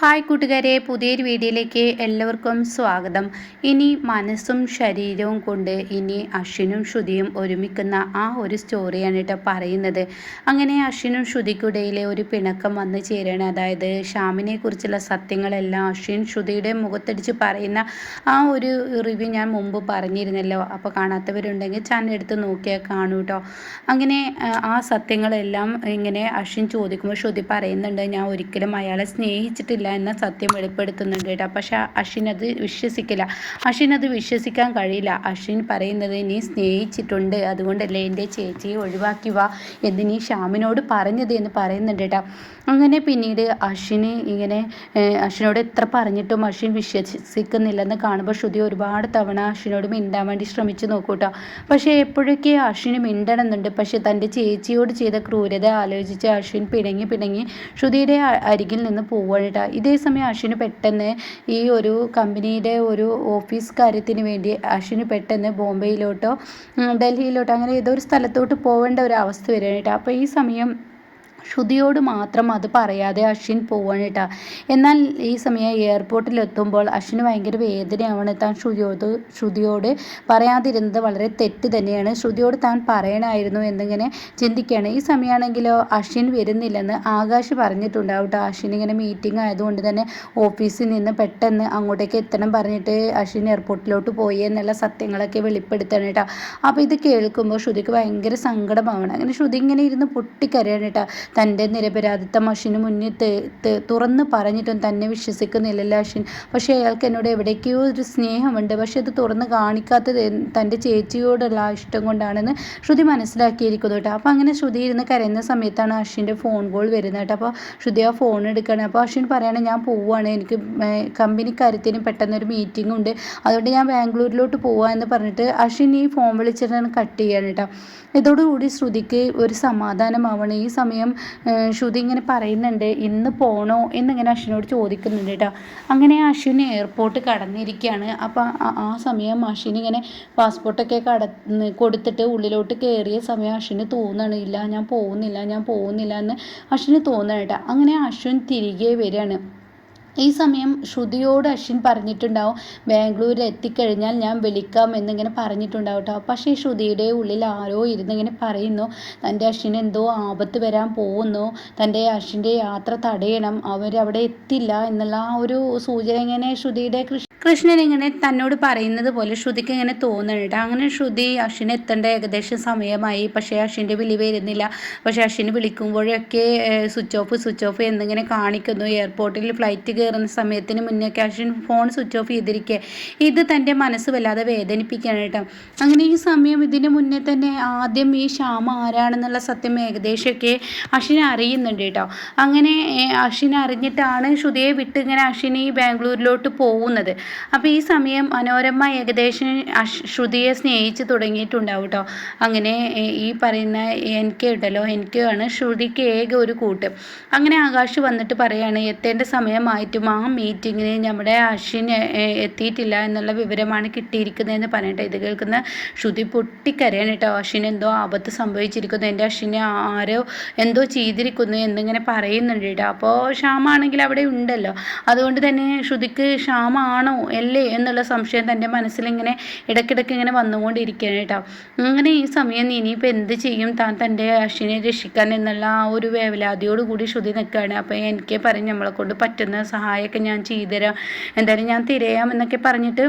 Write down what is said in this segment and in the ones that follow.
Hi കൂട്ടുകാരെ, പുതിയൊരു വീഡിയോയിലേക്ക് എല്ലാവർക്കും സ്വാഗതം. ഇനി മനസ്സും ശരീരവും കൊണ്ട് ഇനി അശ്വിനും ശ്രുതിയും ഒരുമിക്കുന്ന ആ ഒരു സ്റ്റോറിയാണ് കേട്ടോ പറയുന്നത്. അങ്ങനെ അശ്വിനും ശ്രുതിക്കിടയിലെ ഒരു പിണക്കം വന്നു ചേരുകയാണ്. അതായത് ഷ്യാമിനെ കുറിച്ചുള്ള സത്യങ്ങളെല്ലാം അശ്വിൻ ശ്രുതിയുടെ മുഖത്തടിച്ച് പറയുന്ന ആ ഒരു റിവ്യൂ ഞാൻ മുമ്പ് പറഞ്ഞിരുന്നല്ലോ. അപ്പോൾ കാണാത്തവരുണ്ടെങ്കിൽ ചാനൽ എടുത്ത് നോക്കിയാൽ കാണൂ കേട്ടോ. അങ്ങനെ ആ സത്യങ്ങളെല്ലാം ഇങ്ങനെ അശ്വിൻ ചോദിക്കുമ്പോൾ ശ്രുതി പറയുന്നുണ്ട്, ഞാൻ ഒരിക്കലും അയാളെ സ്നേഹിച്ചിട്ടില്ല എന്ന സത്യം വെളിപ്പെടുത്തുന്നുണ്ട് കേട്ടോ. പക്ഷെ അശ്വിൻ അത് വിശ്വസിക്കില്ല. അശ്വിൻ അത് വിശ്വസിക്കാൻ കഴിയില്ല. അശ്വിൻ പറയുന്നത്, നീ സ്നേഹിച്ചിട്ടുണ്ട്, അതുകൊണ്ടല്ലേ എൻ്റെ ചേച്ചിയെ ഒഴിവാക്കി വാ എന്ന് നീ ഷ്യാമിനോട് പറഞ്ഞത് എന്ന് പറയുന്നുണ്ട് കേട്ടോ. അങ്ങനെ പിന്നീട് അശ്വിന് ഇങ്ങനെ അശ്വിനോട് എത്ര പറഞ്ഞിട്ടും അശ്വിൻ വിശ്വസിക്കുന്നില്ലെന്ന് കാണുമ്പോൾ ശ്രുതി ഒരുപാട് തവണ അശ്വിനോട് മിണ്ടാൻ വേണ്ടി ശ്രമിച്ചു നോക്കൂ കേട്ടോ. പക്ഷേ എപ്പോഴൊക്കെ അശ്വിന് മിണ്ടണമെന്നുണ്ട്. പക്ഷെ തൻ്റെ ചേച്ചിയോട് ചെയ്ത ക്രൂരത ആലോചിച്ച് അശ്വിൻ പിണങ്ങി ശ്രുതിയുടെ അരികിൽ നിന്ന് പോവുകയാണ് കേട്ടോ. ഇതേ സമയം അശ്വിന് പെട്ടെന്ന് ഈ ഒരു കമ്പനിയുടെ ഒരു ഓഫീസ് കാര്യത്തിന് വേണ്ടി അശ്വിന് പെട്ടെന്ന് ബോംബെയിലോട്ടോ ഡൽഹിയിലോട്ടോ അങ്ങനെ ഏതോ ഒരു സ്ഥലത്തോട്ട് പോകേണ്ട ഒരു അവസ്ഥ വരികയാണ് കേട്ടോ. അപ്പോൾ ഈ സമയം ശ്രുതിയോട് മാത്രം അത് പറയാതെ അശ്വിൻ പോവാണ് കേട്ടോ. എന്നാൽ ഈ സമയം എയർപോർട്ടിലെത്തുമ്പോൾ അശ്വിന് ഭയങ്കര വേദനയാവണം. താൻ ശ്രുതിയോട് പറയാതിരുന്നത് വളരെ തെറ്റ് തന്നെയാണ്. ശ്രുതിയോട് താൻ പറയണമായിരുന്നു എന്നിങ്ങനെ ചിന്തിക്കുകയാണ്. ഈ സമയമാണെങ്കിലോ അശ്വിൻ വരുന്നില്ലെന്ന് ആകാശ് പറഞ്ഞിട്ടുണ്ടാവും കേട്ടോ. അശ്വിൻ ഇങ്ങനെ മീറ്റിംഗ് ആയതുകൊണ്ട് തന്നെ ഓഫീസിൽ നിന്ന് പെട്ടെന്ന് അങ്ങോട്ടേക്ക് എത്തണം പറഞ്ഞിട്ട് അശ്വിൻ എയർപോർട്ടിലോട്ട് പോയി എന്നുള്ള സത്യങ്ങളൊക്കെ വെളിപ്പെടുത്തണം കേട്ടോ. അപ്പോൾ ഇത് കേൾക്കുമ്പോൾ ശ്രുതിക്ക് ഭയങ്കര സങ്കടമാവണം. അങ്ങനെ ശ്രുതി ഇങ്ങനെ ഇരുന്ന് പൊട്ടിക്കരയാണ് കേട്ടോ. തൻ്റെ നിരപരാധിത്വം അശ്വിന് മുന്നിൽ തുറന്ന് പറഞ്ഞിട്ടും തന്നെ വിശ്വസിക്കുന്നില്ലല്ലോ അശ്വിൻ. പക്ഷേ അയാൾക്ക് എന്നോട് എവിടേക്കോ ഒരു സ്നേഹമുണ്ട്, പക്ഷെ അത് തുറന്ന് കാണിക്കാത്തത് തൻ്റെ ചേച്ചിയോടുള്ള ഇഷ്ടം കൊണ്ടാണെന്ന് ശ്രുതി മനസ്സിലാക്കിയിരിക്കുന്നു കേട്ടോ. അപ്പോൾ അങ്ങനെ ശ്രുതി ഇരുന്ന് കരയുന്ന സമയത്താണ് അശ്വിൻ്റെ ഫോൺ കോൾ വരുന്നത് കേട്ടോ. അപ്പോൾ ശ്രുതി ആ ഫോൺ എടുക്കുകയാണ്. അപ്പോൾ അശ്വിൻ പറയുകയാണ്, ഞാൻ പോവുകയാണ്, എനിക്ക് കമ്പനി കാര്യത്തിന് പെട്ടെന്നൊരു മീറ്റിംഗ് ഉണ്ട്, അതുകൊണ്ട് ഞാൻ ബാംഗ്ലൂരിലോട്ട് പോവാമെന്ന് പറഞ്ഞിട്ട് അശ്വിൻ ഈ ഫോൺ വിളിച്ചിട്ടാണ് കട്ട് ചെയ്യാണ് കേട്ടോ. ഇതോടുകൂടി ശ്രുതിക്ക് ഒരു സമാധാനമാവണം. ഈ സമയം ശ്രുതി ഇങ്ങനെ പറയുന്നുണ്ട്, ഇന്ന് പോകണോ എന്നിങ്ങനെ അശ്വിനോട് ചോദിക്കുന്നുണ്ട് കേട്ടോ. അങ്ങനെ അശ്വിൻ എയർപോർട്ട് കടന്നിരിക്കുകയാണ്. അപ്പോൾ ആ സമയം അശ്വിൻ ഇങ്ങനെ പാസ്പോർട്ടൊക്കെ കൊടുത്തിട്ട് ഉള്ളിലോട്ട് കയറിയ സമയം അശ്വിന് തോന്നണം, ഇല്ല ഞാൻ പോകുന്നില്ല എന്ന് അശ്വിന് തോന്നണം കേട്ടോ. അങ്ങനെ അശ്വിൻ തിരികെ വരികയാണ്. ഈ സമയം ശ്രുതിയോട് അശ്വിൻ പറഞ്ഞിട്ടുണ്ടാവും, ബാംഗ്ലൂരിൽ എത്തിക്കഴിഞ്ഞാൽ ഞാൻ വിളിക്കാം എന്നിങ്ങനെ പറഞ്ഞിട്ടുണ്ടാവും കേട്ടോ. പക്ഷേ ശ്രുതിയുടെ ഉള്ളിൽ ആരോ ഇരുന്നിങ്ങനെ പറയുന്നു, തൻ്റെ അശ്വിന് എന്തോ ആപത്ത് വരാൻ പോകുന്നു, തൻ്റെ അശ്വിൻ്റെ യാത്ര തടയണം, അവരവിടെ എത്തില്ല എന്നുള്ള ആ ഒരു സൂചന ഇങ്ങനെ ശ്രുതിയുടെ കൃഷ്ണൻ ഇങ്ങനെ തന്നോട് പറയുന്നത് പോലെ ശ്രുതിക്ക് ഇങ്ങനെ തോന്നുന്നുണ്ട്. അങ്ങനെ ശ്രുതി അശ്വിന് എത്തേണ്ട ഏകദേശം സമയമായി. പക്ഷേ അശ്വിൻ്റെ വിളി വരുന്നില്ല. പക്ഷേ അശ്വിന് വിളിക്കുമ്പോഴൊക്കെ സ്വിച്ച് ഓഫ് എന്നിങ്ങനെ കാണിക്കുന്നു. എയർപോർട്ടിൽ ഫ്ലൈറ്റ് കയറുന്ന സമയത്തിന് മുന്നേയൊക്കെ അശ്വിൻ ഫോൺ സ്വിച്ച് ഓഫ് ചെയ്തിരിക്കുക. ഇത് തൻ്റെ മനസ്സ് വല്ലാതെ വേദനിപ്പിക്കുകയാണ് കേട്ടോ. അങ്ങനെ ഈ സമയം ഇതിന് മുന്നേ തന്നെ ആദ്യം ഈ ഷ്യാം ആരാണെന്നുള്ള സത്യം ഏകദേശമൊക്കെ അശ്വിൻ അറിയുന്നുണ്ട് കേട്ടോ. അങ്ങനെ അശ്വിൻ അറിഞ്ഞിട്ടാണ് ശ്രുതിയെ വിട്ട് ഇങ്ങനെ അശ്വിൻ ഈ ബാംഗ്ലൂരിലോട്ട് പോകുന്നത്. അപ്പോൾ ഈ സമയം മനോരമ ഏകദേശം ശ്രുതിയെ സ്നേഹിച്ച് തുടങ്ങിയിട്ടുണ്ടാവും കേട്ടോ. അങ്ങനെ ഈ പറയുന്ന എനിക്കാണ് ശ്രുതിക്ക് ഏക ഒരു കൂട്ട്. അങ്ങനെ ആകാശ് വന്നിട്ട് പറയാണ്, എത്തേണ്ട സമയമായിട്ടും ആ മീറ്റിങ്ങിന് നമ്മുടെ അശ്വിൻ എത്തിയിട്ടില്ല എന്നുള്ള വിവരമാണ് കിട്ടിയിരിക്കുന്നതെന്ന് പറഞ്ഞിട്ട് ഇത് കേൾക്കുന്ന ശ്രുതി പൊട്ടിക്കരയാണ് കേട്ടോ. അശ്വിൻ എന്തോ ആപത്ത് സംഭവിച്ചിരിക്കുന്നു, എൻ്റെ അശ്വിനെ ആരോ എന്തോ ചെയ്തിരിക്കുന്നു എന്നിങ്ങനെ പറയുന്നുണ്ട് കേട്ടോ. അപ്പോൾ ഷ്യാമാണെങ്കിൽ അവിടെ ഉണ്ടല്ലോ, അതുകൊണ്ട് തന്നെ ശ്രുതിക്ക് ഷ്യാമാണോ അല്ലേ എന്നുള്ള സംശയം തൻ്റെ മനസ്സിലിങ്ങനെ ഇടയ്ക്കിടയ്ക്ക് ഇങ്ങനെ വന്നുകൊണ്ടിരിക്കുകയാണ് കേട്ടോ. അങ്ങനെ ഈ സമയം ഇനിയിപ്പോൾ എന്ത് ചെയ്യും, താൻ തൻ്റെ അശ്വിനെ രക്ഷിക്കാൻ എന്നുള്ള ആ ഒരു വേവലാതിയോട് കൂടി ശ്രുതി നിൽക്കുകയാണ്. അപ്പോൾ എനിക്ക് പറഞ്ഞ് നമ്മളെ കൊണ്ട് പറ്റുന്ന സഹായമൊക്കെ ഞാൻ ചെയ്തുതരാം, എന്തായാലും ഞാൻ തിരയാം എന്നൊക്കെ പറഞ്ഞിട്ട്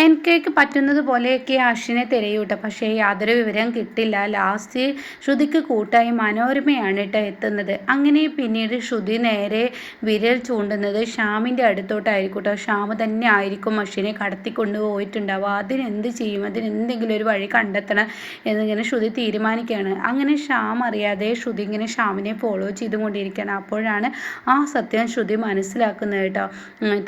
എനിക്ക് പറ്റുന്നത് പോലെയൊക്കെ അശ്വിനെ തിരയും കേട്ടോ. പക്ഷേ യാതൊരു വിവരം കിട്ടില്ല. ലാസ്റ്റ് ശ്രുതിക്ക് കൂട്ടായി മനോരമയാണ് കേട്ടോ എത്തുന്നത്. അങ്ങനെ പിന്നീട് ശ്രുതി നേരെ വിരൽ ചൂണ്ടുന്നത് ഷ്യാമിൻ്റെ അടുത്തോട്ടായിരിക്കും കേട്ടോ. ഷ്യാം തന്നെ ആയിരിക്കും അശ്വിനെ കടത്തിക്കൊണ്ട് പോയിട്ടുണ്ടാവുക. അതിനെന്ത് ചെയ്യും, അതിനെന്തെങ്കിലും ഒരു വഴി കണ്ടെത്തണം എന്നിങ്ങനെ ശ്രുതി തീരുമാനിക്കുകയാണ്. അങ്ങനെ ഷ്യാം അറിയാതെ ശ്രുതി ഇങ്ങനെ ഷ്യാമിനെ ഫോളോ ചെയ്തുകൊണ്ടിരിക്കുകയാണ്. അപ്പോഴാണ് ആ സത്യം ശ്രുതി മനസ്സിലാക്കുന്നത് കേട്ടോ.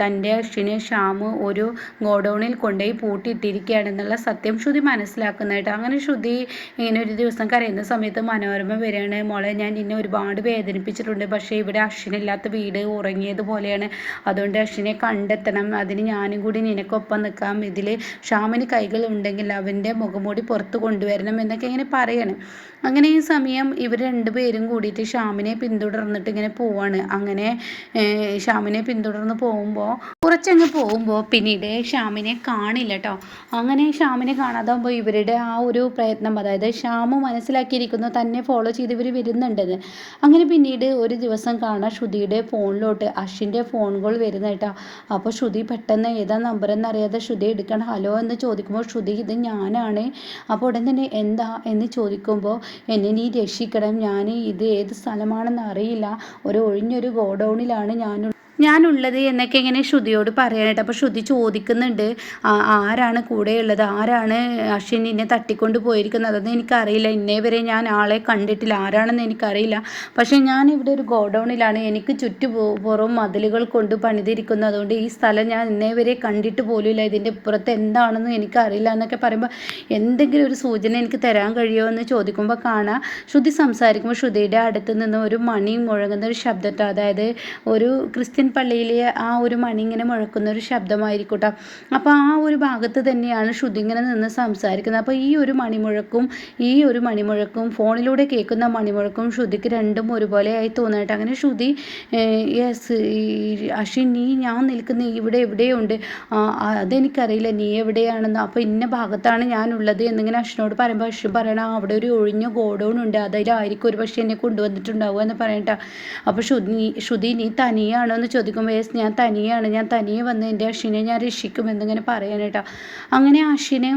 തൻ്റെ അശ്വിനെ ഷ്യാം ഒരു ഗോഡൗണിൽ കൊണ്ടുപോയി പൂട്ടിയിട്ടിരിക്കുകയാണെന്നുള്ള സത്യം ശ്രുതി മനസ്സിലാക്കുന്നതായിട്ട്. അങ്ങനെ ശ്രുതി ഇങ്ങനെ ഒരു ദിവസം കരയുന്ന സമയത്ത് മനോരമ വരികയാണ്, മോളെ ഞാൻ നിന്നെ ഒരുപാട് വേദനിപ്പിച്ചിട്ടുണ്ട്, പക്ഷേ ഇവിടെ അശ്വിനില്ലാത്ത വീട് ഉറങ്ങിയതുപോലെയാണ്, അതുകൊണ്ട് അശ്വിനെ കണ്ടെത്തണം, അതിന് ഞാനും കൂടി നിനക്കൊപ്പം നിൽക്കാം, ഇതിൽ ഷാമിന് കൈകൾ ഉണ്ടെങ്കിൽ അവൻ്റെ മുഖംമൂടി പുറത്ത് കൊണ്ടുവരണം എന്നൊക്കെ ഇങ്ങനെ പറയാണ്. അങ്ങനെ ഈ സമയം ഇവർ രണ്ടുപേരും കൂടിയിട്ട് ഷാമിനെ പിന്തുടർന്നിട്ട് ഇങ്ങനെ പോവാണ്. അങ്ങനെ ഷാമിനെ പിന്തുടർന്ന് പോകുമ്പോൾ കുറച്ചങ്ങ് പോകുമ്പോൾ പിന്നീട് ഷാമിനെ കാണില്ല കേട്ടോ. അങ്ങനെ ഷാമിനെ കാണാതാകുമ്പോൾ ഇവരുടെ ആ ഒരു പ്രയത്നം, അതായത് ഷാമു മനസ്സിലാക്കിയിരിക്കുന്നു തന്നെ ഫോളോ ചെയ്ത് ഇവർ വരുന്നുണ്ടെന്ന്. അങ്ങനെ പിന്നീട് ഒരു ദിവസം കാണാം ശ്രുതിയുടെ ഫോണിലോട്ട് അശ്വിൻ്റെ ഫോൺ കോൾ വരുന്ന കേട്ടോ. അപ്പോൾ ശ്രുതി പെട്ടെന്ന് ഏതാ നമ്പർ എന്നറിയാതെ ശ്രുതി എടുക്കണം. ഹലോ എന്ന് ചോദിക്കുമ്പോൾ ശ്രുതി ഇത് ഞാനാണ്. അപ്പോൾ ഉടൻ തന്നെ എന്താ എന്ന് ചോദിക്കുമ്പോൾ എന്നെ നീ രക്ഷിക്കണം, ഞാൻ ഇത് ഏത് സ്ഥലമാണെന്ന് അറിയില്ല, ഒരു ഒഴിഞ്ഞൊരു ഗോഡൗണിലാണ് ഞാനുള്ളത് എന്നൊക്കെ ഇങ്ങനെ ശ്രുതിയോട് പറയാനായിട്ട്. അപ്പോൾ ശ്രുതി ചോദിക്കുന്നുണ്ട് ആരാണ് കൂടെയുള്ളത്, ആരാണ് അശ്വിൻ എന്നെ തട്ടിക്കൊണ്ട് പോയിരിക്കുന്നത്, അതൊന്നും എനിക്കറിയില്ല, ഇന്നേ വരെ ഞാൻ ആളെ കണ്ടിട്ടില്ല, ആരാണെന്ന് എനിക്കറിയില്ല, പക്ഷേ ഞാൻ ഇവിടെ ഒരു ഗോഡൗണിലാണ്, എനിക്ക് ചുറ്റുപുറം മതിലുകൾ കൊണ്ട് പണിതിരിക്കുന്നു, അതുകൊണ്ട് ഈ സ്ഥലം ഞാൻ ഇന്നേ വരെ കണ്ടിട്ട് പോലുമില്ല, ഇതിൻ്റെ ഇപ്പുറത്ത് എന്താണെന്ന് എനിക്കറിയില്ല എന്നൊക്കെ പറയുമ്പോൾ എന്തെങ്കിലും ഒരു സൂചന എനിക്ക് തരാൻ കഴിയുമോ എന്ന് ചോദിക്കുമ്പോൾ കാണാം ശ്രുതി സംസാരിക്കുമ്പോൾ ശ്രുതിയുടെ അടുത്ത് നിന്ന് ഒരു മണി മുഴങ്ങുന്ന ഒരു ശബ്ദം, അതായത് ഒരു ക്രിസ്ത്യൻ പള്ളിയിലെ ആ ഒരു മണി ഇങ്ങനെ മുഴക്കുന്ന ഒരു ശബ്ദമായിരിക്കട്ടെ. അപ്പോൾ ആ ഒരു ഭാഗത്ത് തന്നെയാണ് ശ്രുതി ഇങ്ങനെ നിന്ന് സംസാരിക്കുന്നത്. അപ്പോൾ ഈ ഒരു മണിമുഴക്കും ഫോണിലൂടെ കേൾക്കുന്ന മണിമുഴക്കും ശ്രുതിക്ക് രണ്ടും ഒരുപോലെയായി തോന്നട്ടെ. അങ്ങനെ ശ്രുതി യെസ് അശ്വിൻ നീ ഞാൻ നിൽക്കുന്ന ഇവിടെ എവിടെയുണ്ട്, അതെനിക്കറിയില്ല നീ എവിടെയാണെന്ന്, അപ്പോൾ ഇന്ന ഭാഗത്താണ് ഞാനുള്ളത് എന്നിങ്ങനെ അശ്വിനോട് പറയുമ്പോൾ അശ്വിൻ പറയണം അവിടെ ഒരു ഒഴിഞ്ഞ ഗോഡൗൺ ഉണ്ട്, അതിലായിരിക്കും ഒരു പക്ഷേ എന്നെ കൊണ്ടുവന്നിട്ടുണ്ടാവുക എന്ന് പറയട്ടെ. അപ്പോൾ ശ്രുതി നീ തനിയാണോ എന്ന് ചോദിക്കുമ്പോൾ യെസ് ഞാൻ തനിയെ വന്ന് എൻ്റെ അശ്വിനെ ഞാൻ രക്ഷിക്കും എന്നിങ്ങനെ പറയാനേട്ടാ. അങ്ങനെ അശ്വിനെ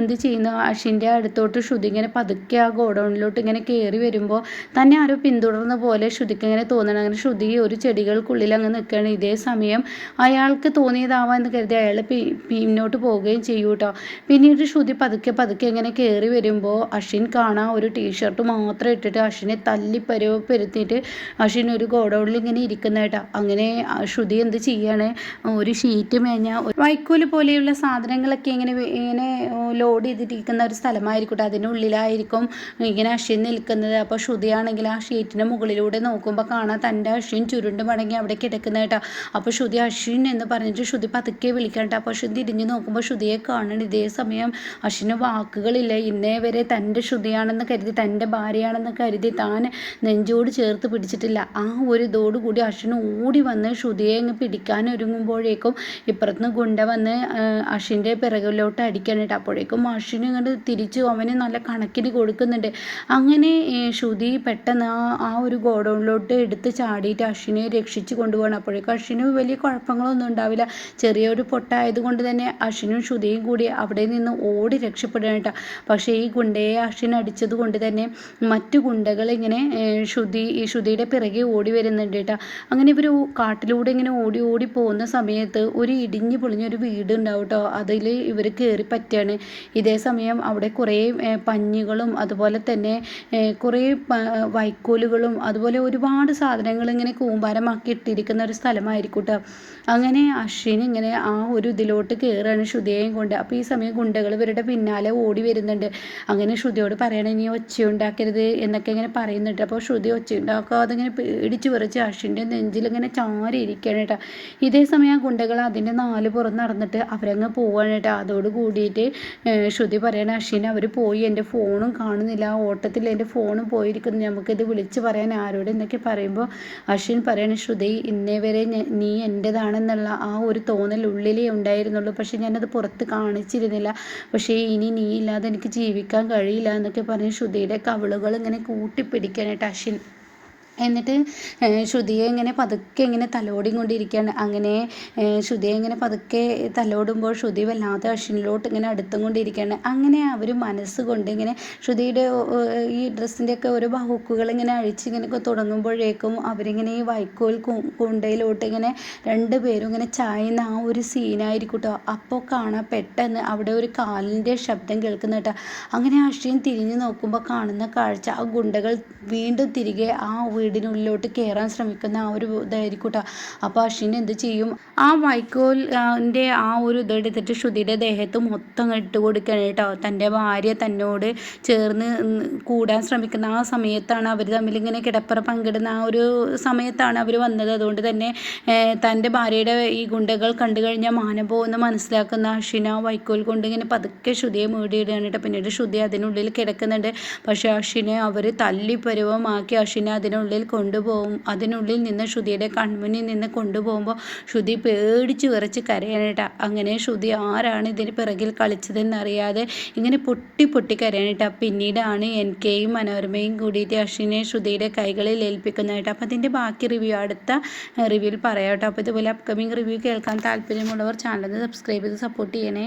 എന്ത് ചെയ്യുന്നു, അശ്വിൻ്റെ അടുത്തോട്ട് ശ്രുതി ഇങ്ങനെ പതുക്കെ ആ ഗോഡൗണിലോട്ട് ഇങ്ങനെ കയറി വരുമ്പോൾ തന്നെ ആരോ പിന്തുടർന്ന പോലെ ശ്രുതിക്ക് ഇങ്ങനെ തോന്നണം. അങ്ങനെ ശ്രുതി ഒരു ചെടികൾക്കുള്ളിൽ അങ്ങ് നിൽക്കുകയാണ്. ഇതേ സമയം അയാൾക്ക് തോന്നിയതാവാന്ന് കരുതി അയാൾ പിന്നോട്ട് പോവുകയും ചെയ്യും കേട്ടോ. പിന്നീട് ശ്രുതി പതുക്കെ ഇങ്ങനെ കയറി വരുമ്പോൾ അശ്വിൻ കാണാൻ ഒരു ടീഷർട്ട് മാത്രം ഇട്ടിട്ട് അശ്വിനെ പെരുത്തിയിട്ട് അശ്വിൻ ഒരു ഗോഡൗണിൽ ഇങ്ങനെ ഇരിക്കുന്നതായിട്ടാ. അങ്ങനെ ശ്രുതി എന്ത് ചെയ്യാണ്, ഒരു ഷീറ്റ് മേഞ്ഞ വൈക്കോല് പോലെയുള്ള സാധനങ്ങളൊക്കെ ഇങ്ങനെ ലോഡ് ചെയ്തിരിക്കുന്ന ഒരു സ്ഥലമായിരിക്കട്ടെ, അതിനുള്ളിലായിരിക്കും ഇങ്ങനെ അശ്വിൻ നിൽക്കുന്നത്. അപ്പോൾ ശ്രുതിയാണെങ്കിൽ ആ ഷീറ്റിൻ്റെ മുകളിലൂടെ നോക്കുമ്പോൾ കാണാൻ തൻ്റെ അശ്വിൻ ചുരുണ്ട് മടങ്ങി അവിടെ കിടക്കുന്നതായിട്ടാ. അപ്പോൾ ശ്രുതി അശ്വിൻ എന്ന് പറഞ്ഞിട്ട് ശ്രുതി പതുക്കെ വിളിക്കണ്ട. അപ്പോൾ അശ്വിൻ തിരിഞ്ഞ് നോക്കുമ്പോൾ ശ്രുതിയെ കാണണം. ഇതേ സമയം അശ്വിന് വാക്കുകളില്ല. ഇന്നേ വരെ തൻ്റെ ശ്രുതിയാണെന്ന് കരുതി, തൻ്റെ ഭാര്യയാണെന്ന് കരുതി താൻ നെഞ്ചോട് ചേർത്ത് പിടിച്ചിട്ടില്ല. ആ ഒരു ഇതോടുകൂടി അശ്വിൻ ഓടി വന്ന് ശ്രുതിയെ അങ്ങ് പിടിക്കാൻ ഒരുങ്ങുമ്പോഴേക്കും ഇപ്പുറത്തുനിന്ന് ഗുണ്ട വന്ന് അശ്വിൻ്റെ പിറകിലോട്ട് അടിക്കാനായിട്ട്. അപ്പോഴേക്കും അശ്വിന് ഇങ്ങോട്ട് തിരിച്ചു അവന് നല്ല കണക്കിന് കൊടുക്കുന്നുണ്ട്. അങ്ങനെ ശ്രുതി പെട്ടെന്ന് ആ ഒരു ഗോഡൗണിലോട്ട് എടുത്ത് ചാടിയിട്ട് അശ്വിനെ രക്ഷിച്ച് കൊണ്ടുപോകണം. അപ്പോഴേക്കും അശ്വിന് വലിയ കുഴപ്പങ്ങളൊന്നും ഉണ്ടാവില്ല. ചെറിയൊരു പൊട്ടായതുകൊണ്ട് തന്നെ അശ്വിനും ശ്രുതിയും കൂടി അവിടെ നിന്ന് ഓടി രക്ഷപ്പെടാനായിട്ടാണ്. പക്ഷേ ഈ ഗുണ്ടയെ അശ്വിൻ അടിച്ചത് കൊണ്ട് തന്നെ മറ്റു ഗുണ്ടകൾ ഇങ്ങനെ ശ്രുതിയുടെ പിറകെ ഓടി വരുന്നുണ്ട് കേട്ടോ. അങ്ങനെ ഇവർ കാട്ടിലൂടെ ഇങ്ങനെ ഓടി പോകുന്ന സമയത്ത് ഒരു ഇടിഞ്ഞു പൊളിഞ്ഞൊരു വീട് ഉണ്ടാവും കേട്ടോ. അതിൽ ഇവർ കയറി പറ്റുകയാണ്. ഇതേ സമയം അവിടെ കുറേ പഞ്ഞികളും അതുപോലെ തന്നെ കുറേ വൈക്കോലുകളും അതുപോലെ ഒരുപാട് സാധനങ്ങൾ ഇങ്ങനെ കൂമ്പാരമാക്കി ഇട്ടിരിക്കുന്ന ഒരു സ്ഥലമായിരിക്കും കേട്ടോ. അങ്ങനെ അശ്വിൻ ഇങ്ങനെ ആ ഒരു ഇതിലോട്ട് കയറുകയാണ് ശ്രുതിയെയും കൊണ്ട്. അപ്പോൾ ഈ സമയം ഗുണ്ടകൾ ഇവരുടെ പിന്നാലെ ഓടി വരുന്നുണ്ട്. അങ്ങനെ ശ്രുതിയോട് പറയണേ നീ ഒച്ചയുണ്ടാക്കരുത് എന്നൊക്കെ ഇങ്ങനെ പറയുന്നുണ്ട്. അപ്പോൾ ശ്രുതി ഒച്ചയുണ്ടാക്കാതെ ഇങ്ങനെ പേടിച്ച് വിറച്ച് അശ്വിൻ്റെ നെഞ്ചിലിങ്ങനെ ചാരിയിരിക്കുകയാണ് കേട്ടോ. ഇതേ സമയം ഗുണ്ടകൾ അതിൻ്റെ നാല് പുറം നടന്നിട്ട് അവരങ്ങ് പോവാണ് കേട്ടോ. അതോട് കൂടിയിട്ട് ശ്രുതി പറയണ അശ്വിൻ അവർ പോയി, എൻ്റെ ഫോണും കാണുന്നില്ല, ഓട്ടത്തിൽ എൻ്റെ ഫോണും പോയിരിക്കുന്നു, നമുക്കിത് വിളിച്ച് പറയാൻ ആരോട് എന്നൊക്കെ പറയുമ്പോൾ അശ്വിൻ പറയണ ശ്രുതി ഇന്നേ വരെ നീ എൻ്റെതാണെന്നുള്ള ആ ഒരു തോന്നൽ ഉള്ളിലേ ഉണ്ടായിരുന്നുള്ളൂ, പക്ഷെ ഞാനത് പുറത്ത് കാണിച്ചിരുന്നില്ല, പക്ഷേ ഇനി നീ ഇല്ലാതെ എനിക്ക് ജീവിക്കാൻ കഴിയില്ല എന്നൊക്കെ പറഞ്ഞ് ശ്രുതിയുടെ കവിളുകൾ ഇങ്ങനെ കൂട്ടിപ്പിടിക്കാനായിട്ട് അശ്വിൻ. എന്നിട്ട് ശ്രുതിയെ ഇങ്ങനെ പതുക്കെ ഇങ്ങനെ തലോടി കൊണ്ടിരിക്കുകയാണ്. അങ്ങനെ ശ്രുതിയെ ഇങ്ങനെ പതുക്കെ തലോടുമ്പോൾ ശ്രുതി വല്ലാതെ അശ്വിനിലോട്ട് ഇങ്ങനെ അടുത്തും കൊണ്ടിരിക്കുകയാണ്. അങ്ങനെ അവർ മനസ്സുകൊണ്ട് ഇങ്ങനെ ശ്രുതിയുടെ ഈ ഡ്രസ്സിൻ്റെയൊക്കെ ഓരോ ഹുക്കുകൾ ഇങ്ങനെ അഴിച്ചിങ്ങനെ തുടങ്ങുമ്പോഴേക്കും അവരിങ്ങനെ ഈ വൈക്കോൽ കുണ്ടയിലോട്ട് ഇങ്ങനെ രണ്ടുപേരും ഇങ്ങനെ ചായുന്ന ആ ഒരു സീനായിരിക്കും കേട്ടോ. അപ്പോൾ കാണാൻ പെട്ടെന്ന് അവിടെ ഒരു കാലിൻ്റെ ശബ്ദം കേൾക്കുന്ന കേട്ടോ. അങ്ങനെ അശ്വിൻ തിരിഞ്ഞ് നോക്കുമ്പോൾ കാണുന്ന കാഴ്ച ആ ഗുണ്ടകൾ വീണ്ടും തിരികെ ആ വീടിനുള്ളിലോട്ട് കയറാൻ ശ്രമിക്കുന്ന ആ ഒരു ഇതായിരിക്കും കേട്ടോ. അപ്പോൾ അശ്വിൻ എന്ത് ചെയ്യും, ആ വൈക്കോലിൻ്റെ ആ ഒരു ഇതെടുത്തിട്ട് ശ്രുതിയുടെ ദേഹത്ത് മൊത്തം ഇട്ട് കൊടുക്കുകയാണ് കേട്ടോ. തൻ്റെ ഭാര്യ തന്നോട് ചേർന്ന് കൂടാൻ ശ്രമിക്കുന്ന ആ സമയത്താണ് അവർ തമ്മിലിങ്ങനെ കിടപ്പറ പങ്കിടുന്ന ആ ഒരു സമയത്താണ് അവർ വന്നത്. അതുകൊണ്ട് തന്നെ തൻ്റെ ഭാര്യയുടെ ഈ ഗുണ്ടകൾ കണ്ടു കഴിഞ്ഞാൽ മാനം പോകുമെന്ന് മനസ്സിലാക്കുന്ന അശ്വിൻ ആ വൈക്കോൽ കൊണ്ട് ഇങ്ങനെ പതുക്കെ ശ്രുതിയെ മൂടിയിടുകയാണ് കേട്ടോ. പിന്നീട് ശ്രുതി അതിനുള്ളിൽ കിടക്കുന്നുണ്ട്. പക്ഷേ അശ്വിനെ അവർ തല്ലി പരുവമാക്കി അശ്വിനെ അതിനുള്ളിൽ കൊണ്ടുപോകും. അതിനുള്ളിൽ നിന്ന് ശ്രുതിയുടെ കൺമുന്നിൽ നിന്ന് കൊണ്ടുപോകുമ്പോൾ ശ്രുതി പേടിച്ച് വിറച്ച് കരയാനേട്ടാ. അങ്ങനെ ശ്രുതി ആരാണ് ഇതിന് പിറകിൽ കളിച്ചതെന്നറിയാതെ ഇങ്ങനെ പൊട്ടി പൊട്ടി കരയാനേട്ടാ. പിന്നീടാണ് NKയും മനോരമയും കൂടിയിട്ട് അശ്വിനെ ശ്രുതിയുടെ കൈകളിൽ ഏൽപ്പിക്കുന്നതായിട്ട്. അപ്പോൾ അതിൻ്റെ ബാക്കി റിവ്യൂ അടുത്ത റിവ്യൂവിൽ പറയാം കേട്ടോ. അപ്പോൾ ഇതുപോലെ അപ്കമിങ് റിവ്യൂ കേൾക്കാൻ താല്പര്യമുള്ളവർ ചാനൽ സബ്സ്ക്രൈബ് ചെയ്ത് സപ്പോർട്ട് ചെയ്യണേ.